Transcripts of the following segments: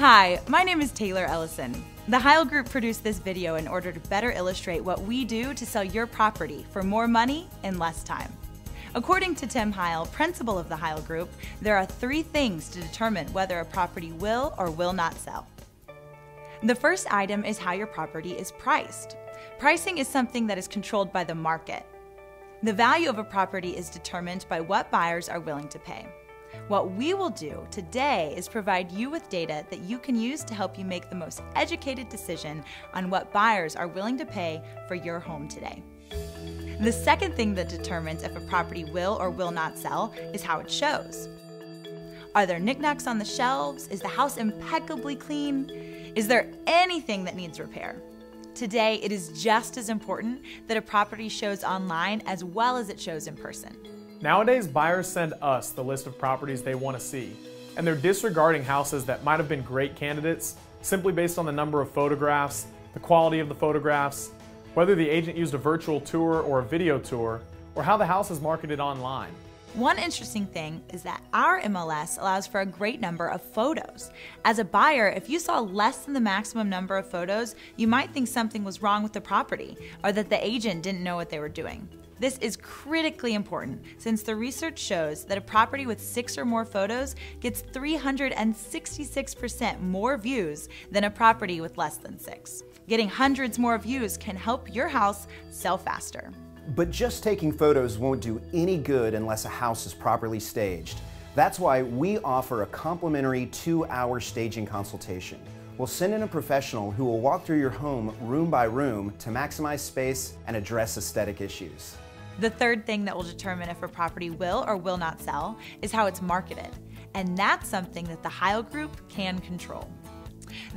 Hi, my name is Taylor Ellison. The Heyl Group produced this video in order to better illustrate what we do to sell your property for more money in less time. According to Tim Heyl, principal of the Heyl Group, there are 3 things to determine whether a property will or will not sell. The first item is how your property is priced. Pricing is something that is controlled by the market. The value of a property is determined by what buyers are willing to pay. What we will do today is provide you with data that you can use to help you make the most educated decision on what buyers are willing to pay for your home today. The second thing that determines if a property will or will not sell is how it shows. Are there knickknacks on the shelves? Is the house impeccably clean? Is there anything that needs repair? Today, it is just as important that a property shows online as well as it shows in person. Nowadays, buyers send us the list of properties they want to see, and they're disregarding houses that might have been great candidates simply based on the number of photographs, the quality of the photographs, whether the agent used a virtual tour or a video tour, or how the house is marketed online. One interesting thing is that our MLS allows for a great number of photos. As a buyer, if you saw less than the maximum number of photos, you might think something was wrong with the property or that the agent didn't know what they were doing. This is critically important since the research shows that a property with 6 or more photos gets 366% more views than a property with less than 6. Getting hundreds more views can help your house sell faster. But just taking photos won't do any good unless a house is properly staged. That's why we offer a complimentary 2-hour staging consultation. We'll send in a professional who will walk through your home room by room to maximize space and address aesthetic issues. The third thing that will determine if a property will or will not sell is how it's marketed, and that's something that the Heyl Group can control.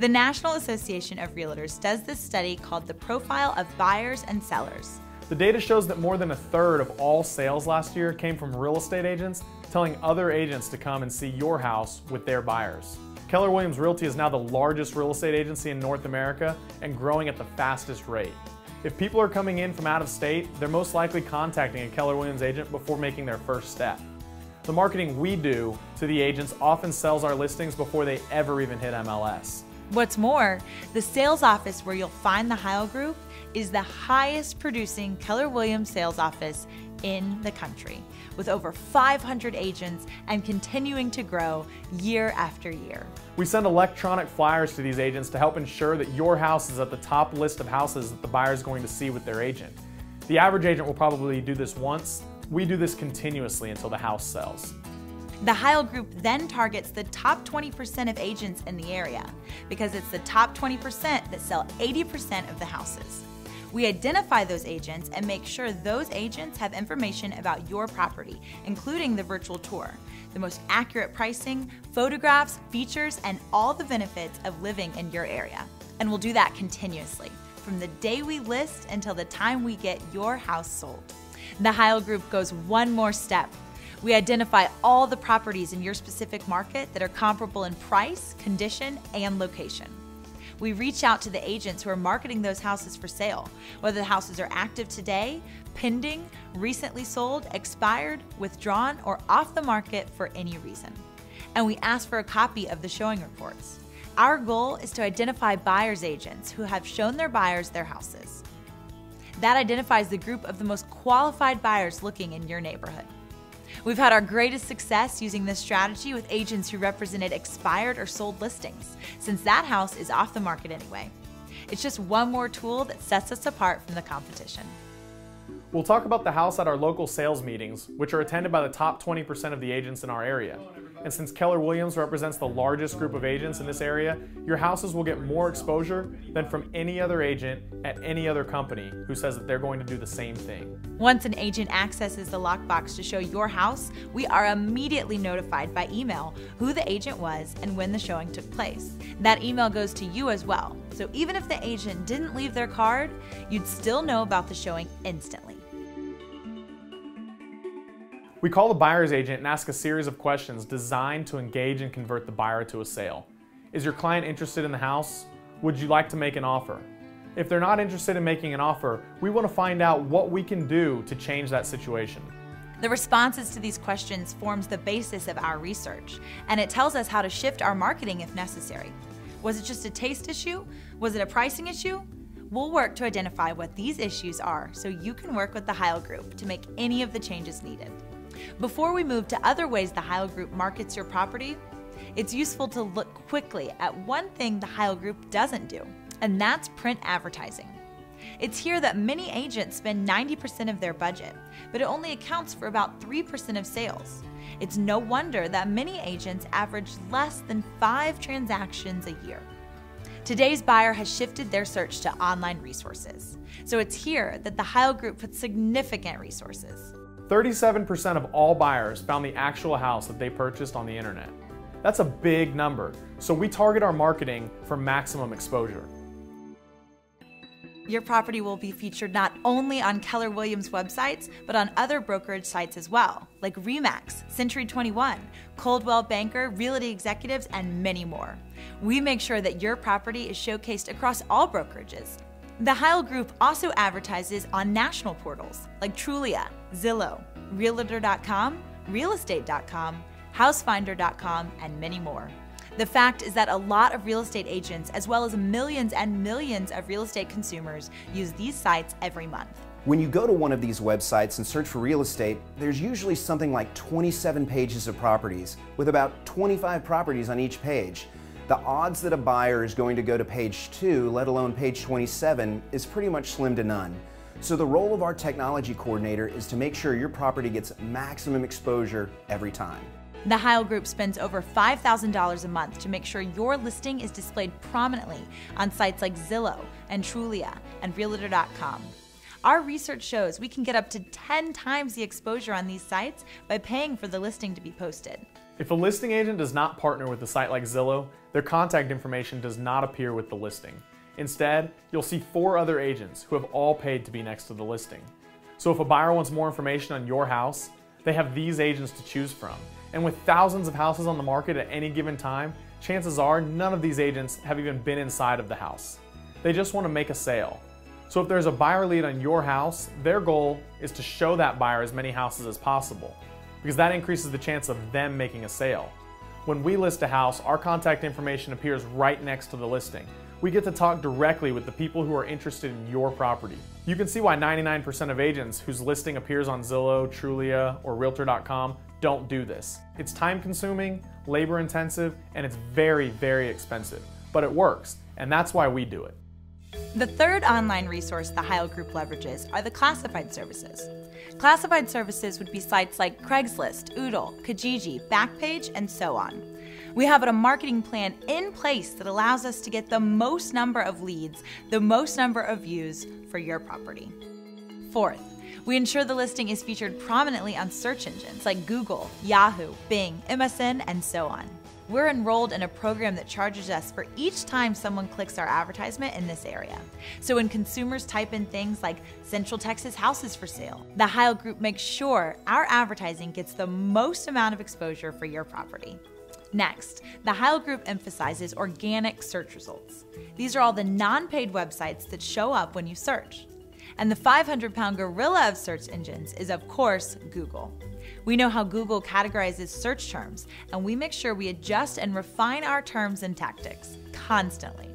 The National Association of Realtors does this study called the Profile of Buyers and Sellers. The data shows that more than 1/3 of all sales last year came from real estate agents telling other agents to come and see your house with their buyers. Keller Williams Realty is now the largest real estate agency in North America and growing at the fastest rate. If people are coming in from out of state, they're most likely contacting a Keller Williams agent before making their first step. The marketing we do to the agents often sells our listings before they ever even hit MLS. What's more, the sales office where you'll find the Heyl Group is the highest producing Keller Williams sales office in the country, with over 500 agents and continuing to grow year after year. We send electronic flyers to these agents to help ensure that your house is at the top list of houses that the buyer is going to see with their agent. The average agent will probably do this once. We do this continuously until the house sells. The Heyl Group then targets the top 20% of agents in the area because it's the top 20% that sell 80% of the houses. We identify those agents and make sure those agents have information about your property, including the virtual tour, the most accurate pricing, photographs, features, and all the benefits of living in your area. And we'll do that continuously, from the day we list until the time we get your house sold. The Heyl Group goes one more step. We identify all the properties in your specific market that are comparable in price, condition, and location. We reach out to the agents who are marketing those houses for sale, whether the houses are active today, pending, recently sold, expired, withdrawn, or off the market for any reason. And we ask for a copy of the showing reports. Our goal is to identify buyer's agents who have shown their buyers their houses. That identifies the group of the most qualified buyers looking in your neighborhood. We've had our greatest success using this strategy with agents who represented expired or sold listings, since that house is off the market anyway. It's just one more tool that sets us apart from the competition. We'll talk about the house at our local sales meetings, which are attended by the top 20% of the agents in our area. And since Keller Williams represents the largest group of agents in this area, your houses will get more exposure than from any other agent at any other company who says that they're going to do the same thing. Once an agent accesses the lockbox to show your house, we are immediately notified by email who the agent was and when the showing took place. That email goes to you as well, so even if the agent didn't leave their card, you'd still know about the showing instantly. We call the buyer's agent and ask a series of questions designed to engage and convert the buyer to a sale. Is your client interested in the house? Would you like to make an offer? If they're not interested in making an offer, we want to find out what we can do to change that situation. The responses to these questions forms the basis of our research, and it tells us how to shift our marketing if necessary. Was it just a taste issue? Was it a pricing issue? We'll work to identify what these issues are so you can work with the Heyl Group to make any of the changes needed. Before we move to other ways the Heyl Group markets your property, it's useful to look quickly at one thing the Heyl Group doesn't do, and that's print advertising. It's here that many agents spend 90% of their budget, but it only accounts for about 3% of sales. It's no wonder that many agents average less than 5 transactions a year. Today's buyer has shifted their search to online resources, so it's here that the Heyl Group puts significant resources. 37% of all buyers found the actual house that they purchased on the internet. That's a big number, so we target our marketing for maximum exposure. Your property will be featured not only on Keller Williams websites, but on other brokerage sites as well, like RE/MAX, Century 21, Coldwell Banker, Realty Executives, and many more. We make sure that your property is showcased across all brokerages. The Heyl Group also advertises on national portals like Trulia, Zillow, Realtor.com, Realestate.com, Housefinder.com, and many more. The fact is that a lot of real estate agents, as well as millions and millions of real estate consumers, use these sites every month. When you go to one of these websites and search for real estate, there's usually something like 27 pages of properties, with about 25 properties on each page. The odds that a buyer is going to go to page 2, let alone page 27, is pretty much slim to none. So the role of our technology coordinator is to make sure your property gets maximum exposure every time. The Heyl Group spends over $5,000 a month to make sure your listing is displayed prominently on sites like Zillow and Trulia and Realtor.com. Our research shows we can get up to 10 times the exposure on these sites by paying for the listing to be posted. If a listing agent does not partner with a site like Zillow, their contact information does not appear with the listing. Instead, you'll see 4 other agents who have all paid to be next to the listing. So if a buyer wants more information on your house, they have these agents to choose from. And with thousands of houses on the market at any given time, chances are none of these agents have even been inside of the house. They just want to make a sale. So if there's a buyer lead on your house, their goal is to show that buyer as many houses as possible, because that increases the chance of them making a sale. When we list a house, our contact information appears right next to the listing. We get to talk directly with the people who are interested in your property. You can see why 99% of agents whose listing appears on Zillow, Trulia, or Realtor.com don't do this. It's time consuming, labor intensive, and it's very, very expensive. But it works, and that's why we do it. The third online resource the Heyl Group leverages are the classified services. Classified services would be sites like Craigslist, Oodle, Kijiji, Backpage, and so on. We have a marketing plan in place that allows us to get the most number of leads, the most number of views for your property. Fourth, we ensure the listing is featured prominently on search engines like Google, Yahoo, Bing, MSN, and so on. We're enrolled in a program that charges us for each time someone clicks our advertisement in this area. So when consumers type in things like Central Texas houses for sale, the Heyl Group makes sure our advertising gets the most amount of exposure for your property. Next, the Heyl Group emphasizes organic search results. These are all the non-paid websites that show up when you search. And the 500-pound gorilla of search engines is, of course, Google. We know how Google categorizes search terms, and we make sure we adjust and refine our terms and tactics constantly.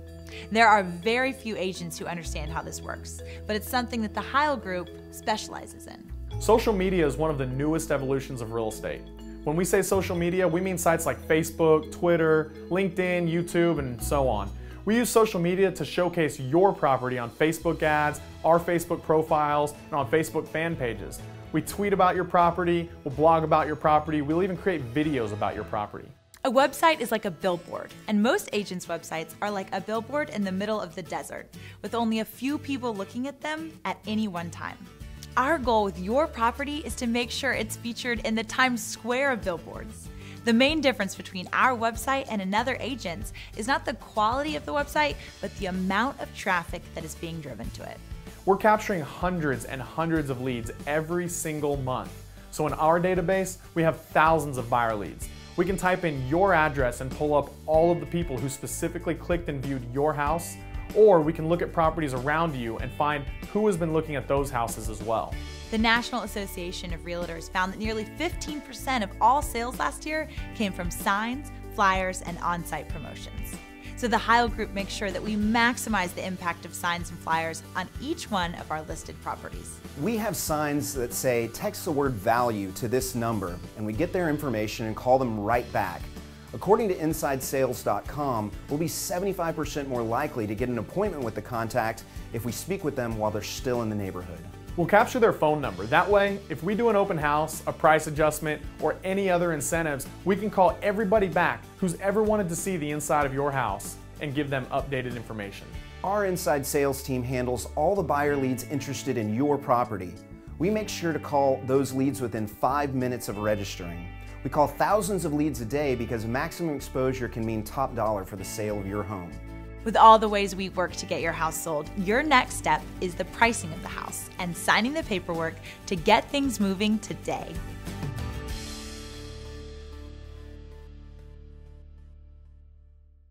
There are very few agents who understand how this works, but it's something that the Heyl Group specializes in. Social media is one of the newest evolutions of real estate. When we say social media, we mean sites like Facebook, Twitter, LinkedIn, YouTube, and so on. We use social media to showcase your property on Facebook ads, our Facebook profiles, and on Facebook fan pages. We tweet about your property, we'll blog about your property, we'll even create videos about your property. A website is like a billboard, and most agents' websites are like a billboard in the middle of the desert, with only a few people looking at them at any one time. Our goal with your property is to make sure it's featured in the Times Square of billboards. The main difference between our website and another agent's is not the quality of the website, but the amount of traffic that is being driven to it. We're capturing hundreds and hundreds of leads every single month. So in our database, we have thousands of buyer leads. We can type in your address and pull up all of the people who specifically clicked and viewed your house, or we can look at properties around you and find who has been looking at those houses as well. The National Association of Realtors found that nearly 15% of all sales last year came from signs, flyers, and on-site promotions. So the Heyl Group makes sure that we maximize the impact of signs and flyers on each one of our listed properties. We have signs that say, text the word value to this number, and we get their information and call them right back. According to InsideSales.com, we'll be 75% more likely to get an appointment with the contact if we speak with them while they're still in the neighborhood. We'll capture their phone number. That way, if we do an open house, a price adjustment, or any other incentives, we can call everybody back who's ever wanted to see the inside of your house and give them updated information. Our inside sales team handles all the buyer leads interested in your property. We make sure to call those leads within 5 minutes of registering. We call thousands of leads a day because maximum exposure can mean top dollar for the sale of your home. With all the ways we work to get your house sold, your next step is the pricing of the house and signing the paperwork to get things moving today.